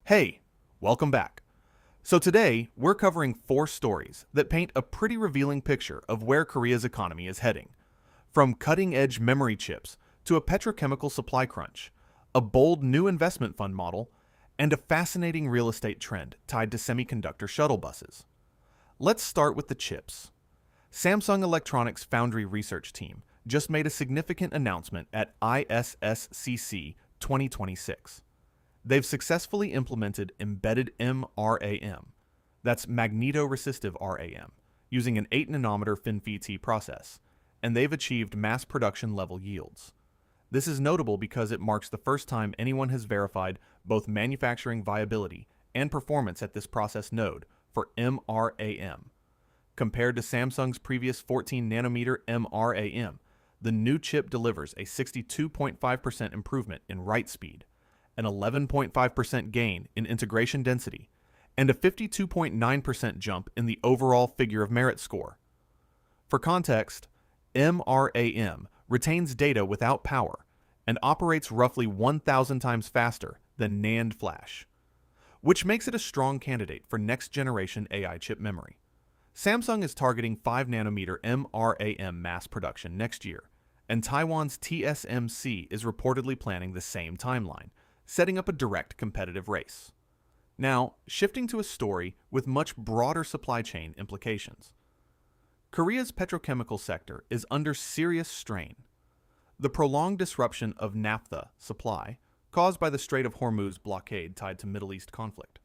Hey, welcome back. So today, we're covering four stories that paint a pretty revealing picture of where Korea's economy is heading. From cutting-edge memory chips to a petrochemical supply crunch, a bold new investment fund model, and a fascinating real estate trend tied to semiconductor shuttle buses. Let's start with the chips. Samsung Electronics' Foundry research team just made a significant announcement at ISSCC 2026. They've successfully implemented embedded MRAM, that's magnetoresistive RAM, using an 8-nanometer FinFET process, and they've achieved mass production level yields. This is notable because it marks the first time anyone has verified both manufacturing viability and performance at this process node for MRAM. Compared to Samsung's previous 14-nanometer MRAM, the new chip delivers a 62.5% improvement in write speed, an 11.5% gain in integration density, and a 52.9% jump in the overall figure of merit score. For context, MRAM retains data without power and operates roughly 1,000 times faster than NAND flash, which makes it a strong candidate for next-generation AI chip memory. Samsung is targeting 5-nanometer MRAM mass production next year, and Taiwan's TSMC is reportedly planning the same timeline, setting up a direct competitive race. Now, shifting to a story with much broader supply chain implications. Korea's petrochemical sector is under serious strain. The prolonged disruption of Naphtha supply, caused by the Strait of Hormuz blockade tied to Middle East conflict,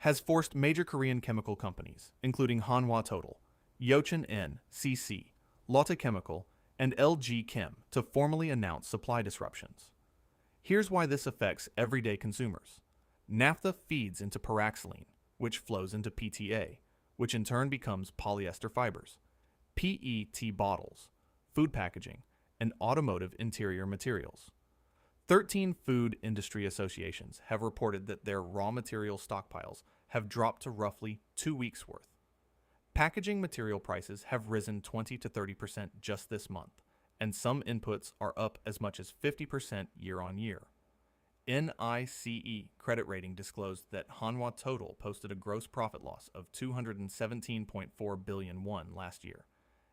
has forced major Korean chemical companies, including Hanwha Total, Yeochen NCC, Lotte Chemical, and LG Chem, to formally announce supply disruptions. Here's why this affects everyday consumers. Naphtha feeds into paraxylene, which flows into PTA, which in turn becomes polyester fibers, PET bottles, food packaging, and automotive interior materials. 13 food industry associations have reported that their raw material stockpiles have dropped to roughly 2 weeks' worth. Packaging material prices have risen 20 to 30% just this month, and some inputs are up as much as 50% year on year. NICE credit rating disclosed that Hanwha Total posted a gross profit loss of 217.4 billion won last year,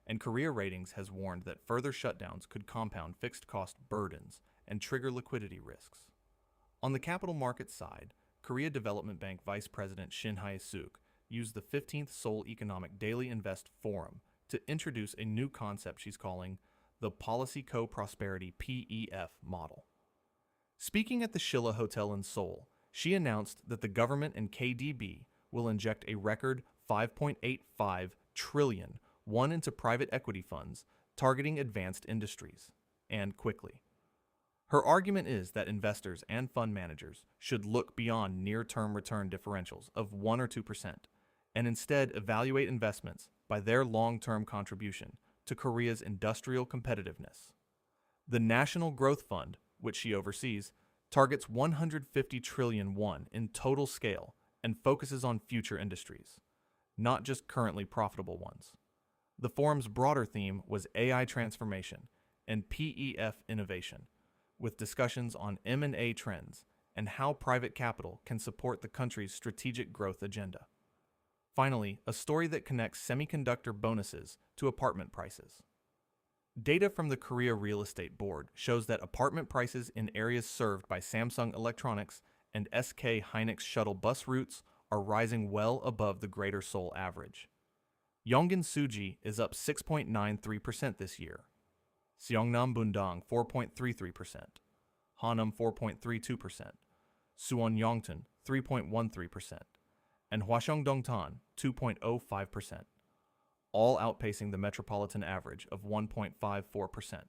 and Korea Ratings has warned that further shutdowns could compound fixed cost burdens and trigger liquidity risks. On the capital markets side, Korea Development Bank Vice President Shin Hae-suk used the 15th Seoul Economic Daily Invest Forum to introduce a new concept she's calling the Policy Co-Prosperity PEF model. Speaking at the Shilla Hotel in Seoul, she announced that the government and KDB will inject a record 5.85 trillion won into private equity funds targeting advanced industries, and quickly. Her argument is that investors and fund managers should look beyond near-term return differentials of 1 or 2% and instead evaluate investments by their long-term contribution to Korea's industrial competitiveness. The National Growth Fund, which she oversees, targets 150 trillion won in total scale and focuses on future industries, not just currently profitable ones. The forum's broader theme was AI transformation and PEF innovation, with discussions on M&A trends and how private capital can support the country's strategic growth agenda. Finally, a story that connects semiconductor bonuses to apartment prices. Data from the Korea Real Estate Board shows that apartment prices in areas served by Samsung Electronics and SK Hynix shuttle bus routes are rising well above the Greater Seoul average. Yongin Suji is up 6.93% this year, Seongnam Bundang 4.33%, Hanam 4.32%, Suwon Yongtan 3.13%, and Hwaseongdongtan 2.05%, all outpacing the metropolitan average of 1.54%.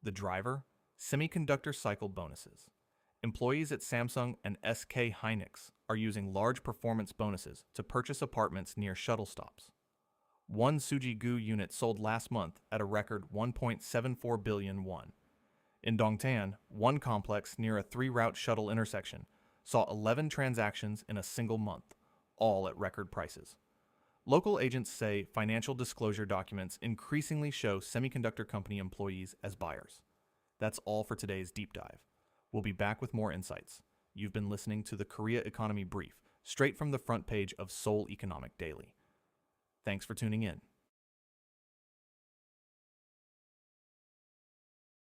The driver? Semiconductor cycle bonuses. Employees at Samsung and SK Hynix are using large performance bonuses to purchase apartments near shuttle stops. One Suji-gu unit sold last month at a record 1.74 billion won. In Dongtan, one complex near a 3-route shuttle intersection saw 11 transactions in a single month, all at record prices. Local agents say financial disclosure documents increasingly show semiconductor company employees as buyers. That's all for today's deep dive. We'll be back with more insights. You've been listening to the Korea Economy Brief, straight from the front page of Seoul Economic Daily. Thanks for tuning in.